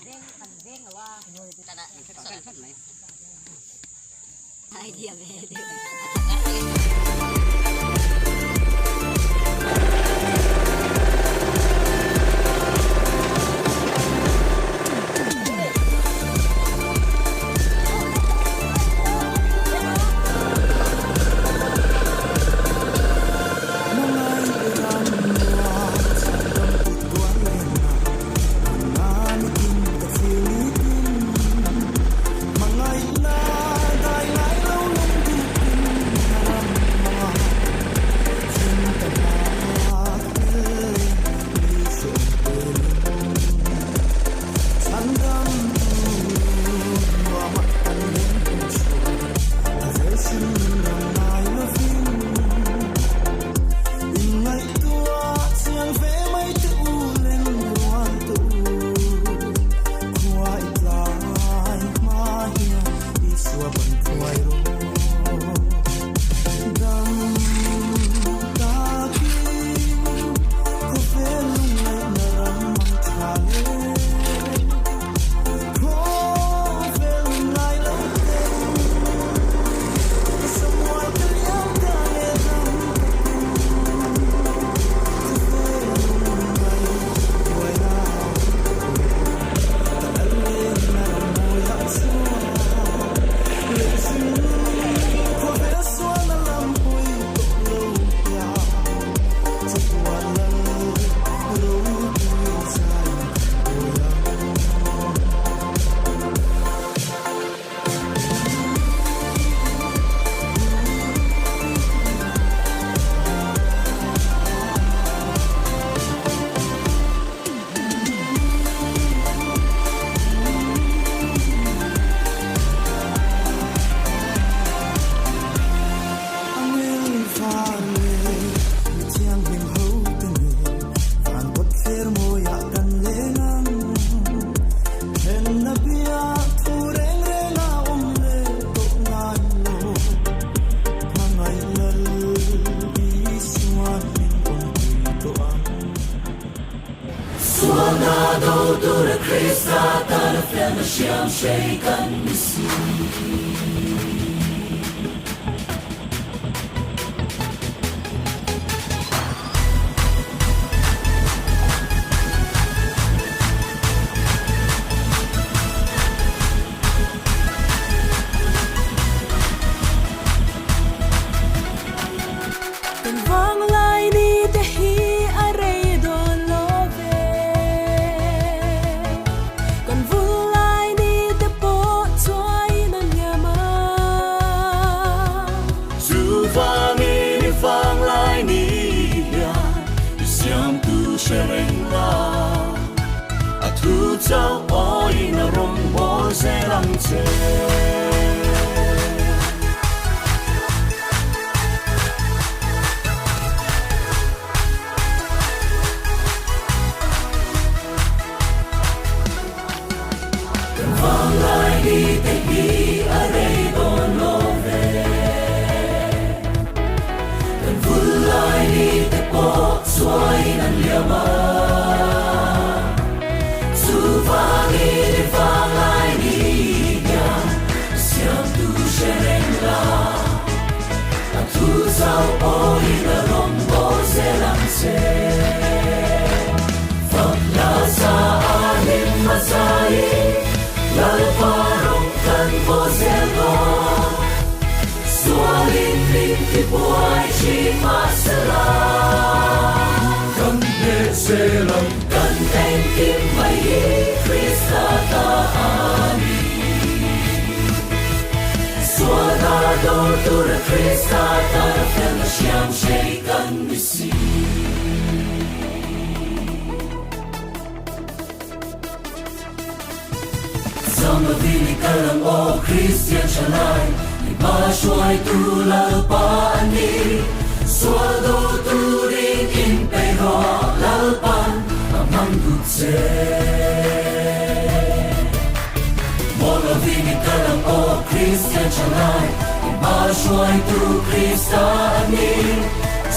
เด้งหรือว่าไอเดียเลยDura Krista, tala flema sham shaken misi. Thu châu ôi na rong bo se lang che vang lai đi te hi a rei don lo ve kan vul lai đi te po suai nan liama sao ôi là rong bo se lang se phật la sa alim masai la pa rong kan bo se lo sualin lin ki boy chi masala kan ne se lang kan ten kim mai Krista ta ani Suadador Dura Krista, tala flema sham shaken misi. Sama vini kalang o Christian shalai, ni ba shuai tu lalpa ani. Suado tu rin in pero lalpan amang dutse. Mono vini kalang o Christian shalai, iba shuai tu Krista ani.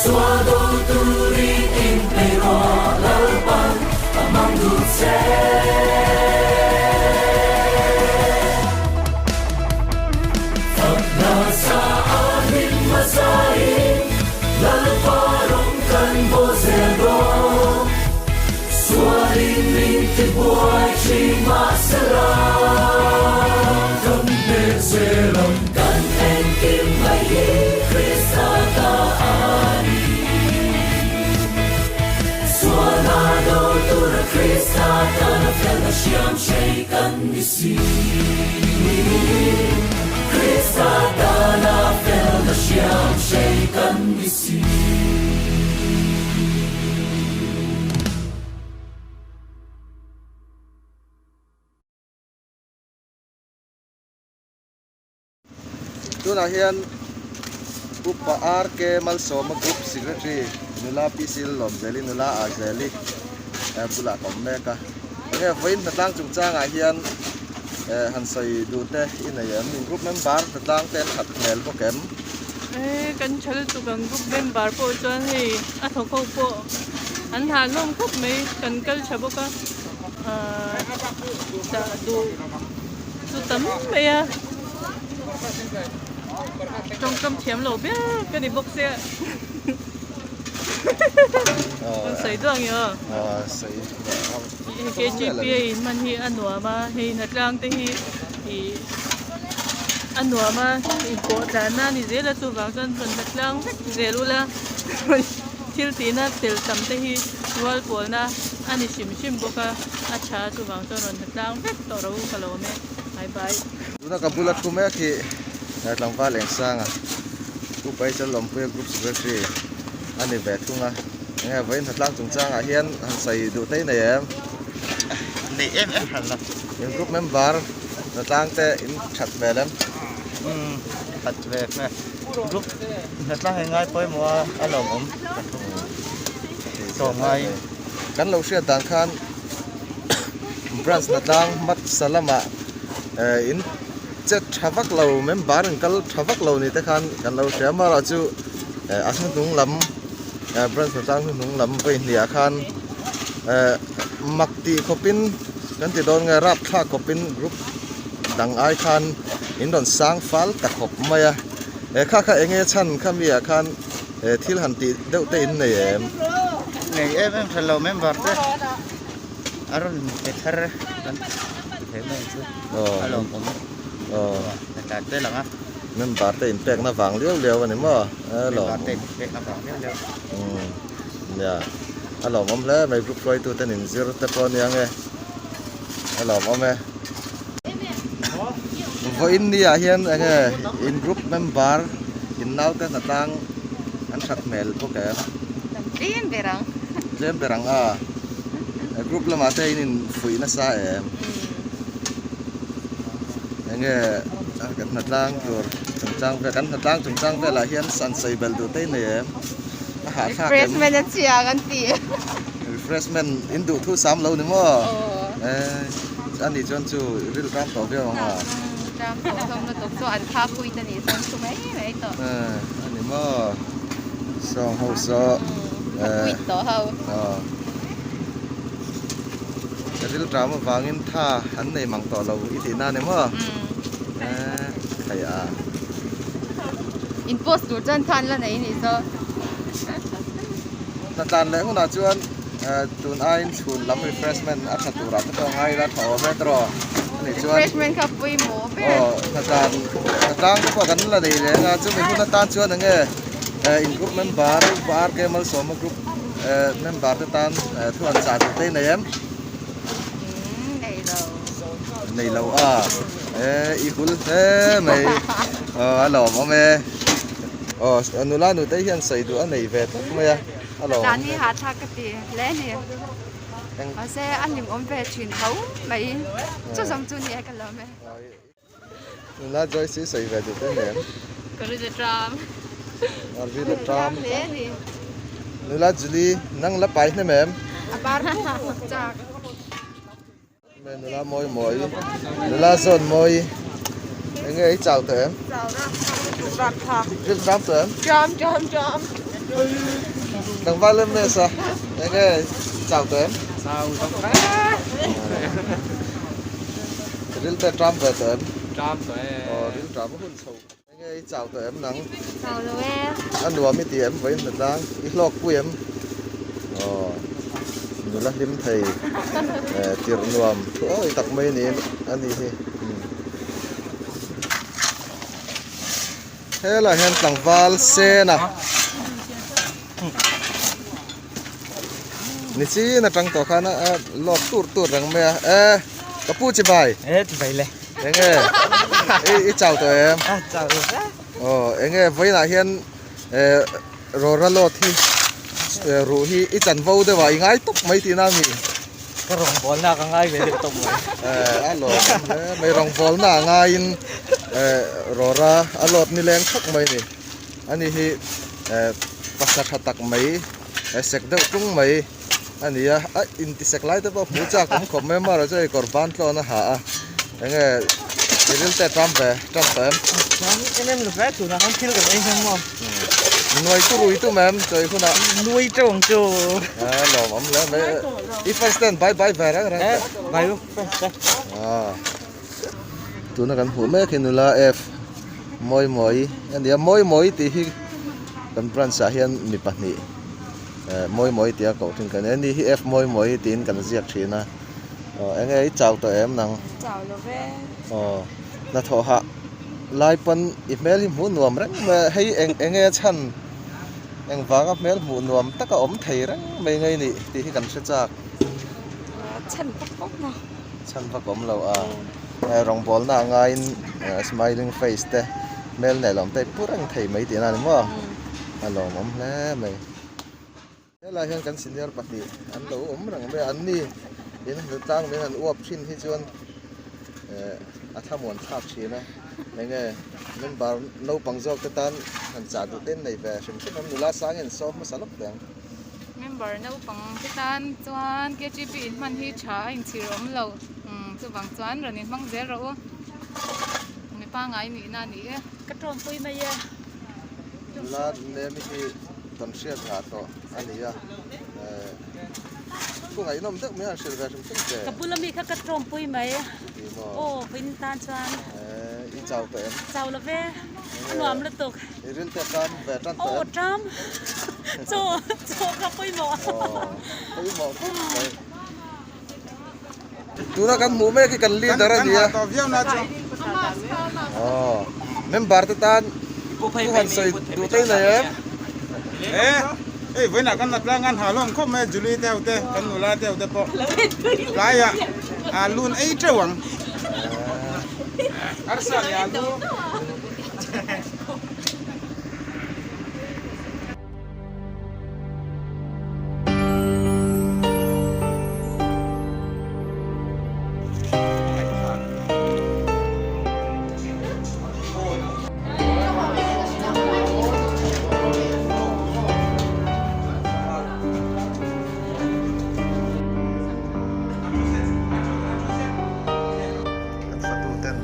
Suado tu rin in pero lalpan amang dutse. ra Krista ta na fel na siam shei kan ni si Krista ta na fel na siam shei kan ni si tu na hian upa ar ke mal soma group secretary nula pisil lom zeli nula a zeli bula kom meka nge voin natlang chungchang a hian han sai du te in a yam group member natlang ten khat mel bo kem kan chal tu kan group member po chuan hei a thoko po an ha lom khop mai kan kal chabo ka da du tam mai a trong cam thiam lo bia cái đi bốc xe con sấy doang yo sai cái GPA man hi anwa ma hi natlang te hi anwa ma hi ko dana ni zela tu wang san ban natlang zelula til tina tel tam te hi wal pol na ani sim boka acha tu wang san natlang vek to ro kalome bye bye tu na kabulat ko me ki lang va leng sang upai chal lom pe group secretary ani ve thunga nge voin natlang chungchang a hian han sai du te nei em han la in group member natlang te in chat melem thật về lúc thật là ngay tới mua ăn lẩu ống xong ngay kan lo sia dan khan branch natlang mat salama in chet thavak lo member kal thavak lo ni te khan kan lo sia ma ra chu asung tung lam branch natlang tung lam pe nia khan makti khopin kan ti don nga rap kha khopin group dang ai khan in don sang fal ta khop maya kha enge chan khamia khan thil han ti deuh te in nei em này em thật lâu em vào đấy ăn cái thar ăn thế mà chứ ăn lẩu ống tại đây là member te in pek na wang liu ani mo lo tên nó vào cái ya alo mom le mai group roi tu ten in zero te pon yang e alo mom e vo in dia hian enge in group member in now te natang an thak mel po ka jem berang group lama te in fui na sa em enge kan natlang tur chungchang ve kan natlang chungchang ve la hian san sai bel tu te nei em ha tha Freshman at siya kan ti. refreshment in du thu sam lo ni mo ani chon chu ril kam to ve ma Jam to som na to so an kha kui ta ni son su mai mai to. ani mo song ho so Kui to hau. ril drama wangin tha han nei mang to lo itina ne mo thai In post du chan than la nei ni so. ta tan le ngona chuan tun ain chhun lam refreshment a thatu ra to ngai ra tho metro ni chuan Freshman ka pui mo pe. ta tang ko kan la dei le nga chu mi hu ta tan chuan nge in group member bar ke mal som group member ta tan thuan cha te nei em Nei lo. nei lo i hul mai alo mo me anula nu te hian sai du anei ve tak me alo Dan ni ha tha ka ti le ni. Ở xe ăn niệm ôm về truyền thống mấy cho dòng tu nhẹ cả lắm la joy si sai ve du te ne có được tram arvi la tram thế thì nula juli nang la pai ne mem bar chak me nula moi nula zon moi nge ai chào te em rap thak ril tram te em chom dang va le me sa nge chào te em sao không ril te tram ve te em tram rồi ril tram hun chau nge ai chào te em nang chào rồi em an nuam mi ti em với na dang i hlok pu em nula lim thei tir nuam oi tak mai ni ani hi hela hen tlangwal se na นี่สินะจังตัวข้านะลอดตูดรังเมียกระปูจิบาย ที่ไปเลย เอ็งอีเจ้าตัวเอ็ม เจ้าเลย โอ้เอ็งไว้หน้าเฮียนรอระลอดที่รู้ที่อีจันวูด้วยว่าอีง่ายตกไม่ที่นั่งนี่ ก็รองบอลหน้าก็ง่ายเลยตรงเลย อร่อยไม่รองบอลหน้าง่ายรอระอร่อยนี่แรงทักไม่นี่อันนี้ที่ภาษาทักไม่เสกเด็กตุ้งไม่อันนี้อินทิเสกไล่แต่ว่าผู้จักผมไม่มาเราจะกอร์บานตัวนะฮะเอ็งเรื่องแต่ทำไปทำเต็ม น้องไอ้เนี่ยมันแฝงตัวนะเขาคิดกันเองทั้งหมด หน่วยตู้รุ่ยตู้แม่มใจคุณอ่ะ นุ้ยจงโจ หล่อมั้งแล้วไม่อีฟันสแตนบายบายแฝงอะไร ไปลูกไป ตัวนักการหัวแม่คินุลาเอฟมอยอันเดียมอยที่กันปรันสาเหตุมีปัญหามอยที่เขาถึงกันอันนี้เอฟมอยที่กันเสียชีนะเอ็งไอ้เจ้าตัวเอ็มนัง เจ้าโลเว น่าท้อฮะลายปันอีเมลหูนวมรังมาให้เอ็งฉันเอ็งฟังกับเมลหูนวมตะก็อมไทยรังไม่ไงนี่ที่กันเสียจาก ฉันปกเนาะ ฉันพักผมเรารองบอลหน้าง่าย smiling face แต่เมลเนี่ยลองแต่พูดรังไทยไม่ตีนั่นมั้งลองมั้งแล้วไม่แล้วเราเห็นกันสินเดียร์ปฏิอันเรารังไม่อันนี้เห็นหรือตั้งเห็นอวบชิ้นที่ชวนอาถ้ามวนภาพชีนะยังไงมันบาร์โนปังจอกกตันหันจ่าดูเต้นในแบบฉันคิดว่านุลาสางเงินซ้อมมาสลับแดง member นะปังที่ตันจวนเกจีปีมันที่ช้าอินทรีรมเราจะบางจวนเราเนี่ยมังเจเราไม่ป้าไงนี่นั่นนี่ กระทรวงปุ้ยมาเยอะ นุลาเนี่ยมีที่ต้นเชื่อขาต่ออันนี้ผู้ไงน้องเด็กไม่เอาเชื่อแบบฉันคิดแต่ กับปุ้ยละมีข้ากระทรวงปุ้ยไหม ดีม โอ้ฟินตาจวน อีเจ้าเต็ม เจ้าละเว้หนวมละตก อีเรื่องแต่การแบบนั้น โอ้ เต็ม จอมโจกับปุ้ยหมอ ไปมองไปดูนะกันหมูแม่ที่กันเลี้ยงอะไรดีอ่ะเมมเบอร์ตันผู้หันใส่ดูเต้นเลยvới nào con đặt ra ngăn hà long không mẹ Julie theo te con nụ la theo te po lại luôn ấy trâu à Arsenal ya luôn Satu ten.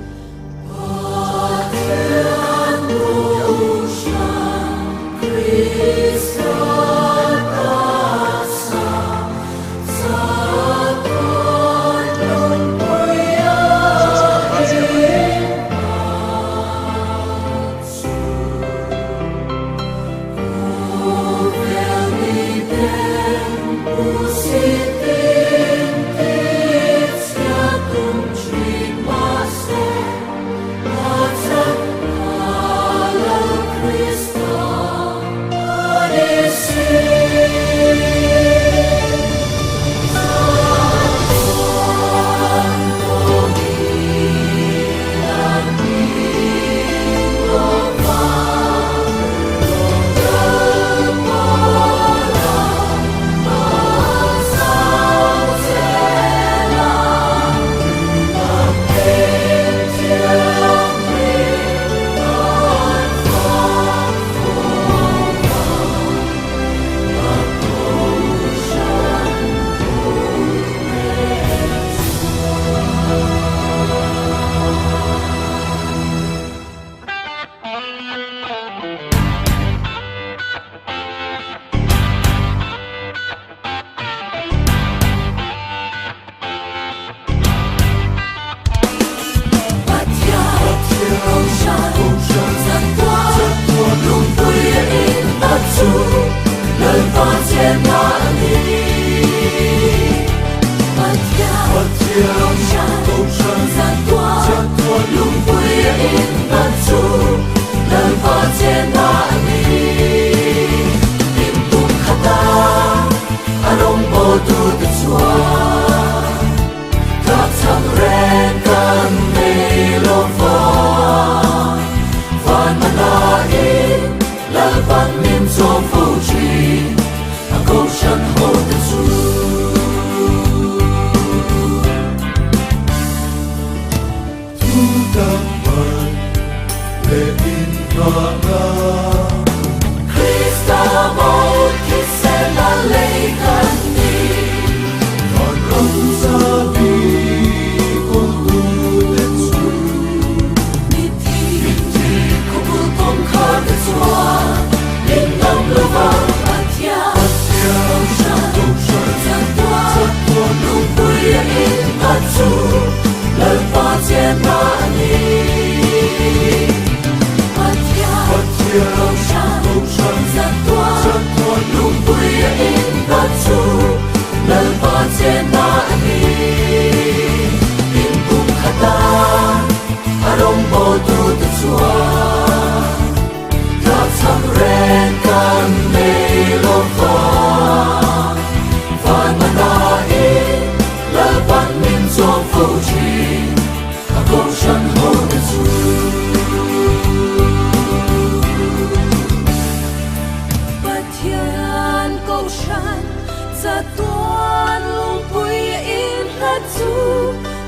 主，人发现那你。我跳高山，山端，路不也应得出，人发现那你。因不可当，阿龙波杜的船，他曾人干没落花。做父亲，他高山后的主。不天高山，这段路不因了主，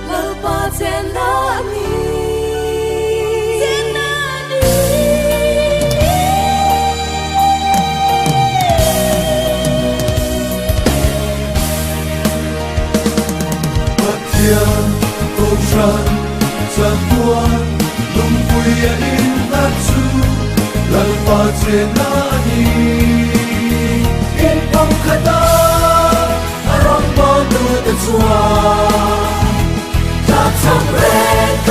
了把在哪里？在哪里？天高山，这段路不也应得出，人发现那你。因风可当，阿龙波杜的船，他曾人干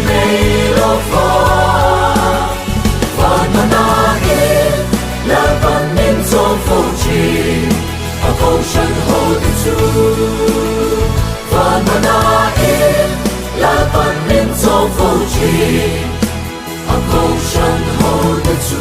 没落花，凡那那因，两半民族父亲，阿高山后的主。凡那因，来半民族父亲，阿高山后的主。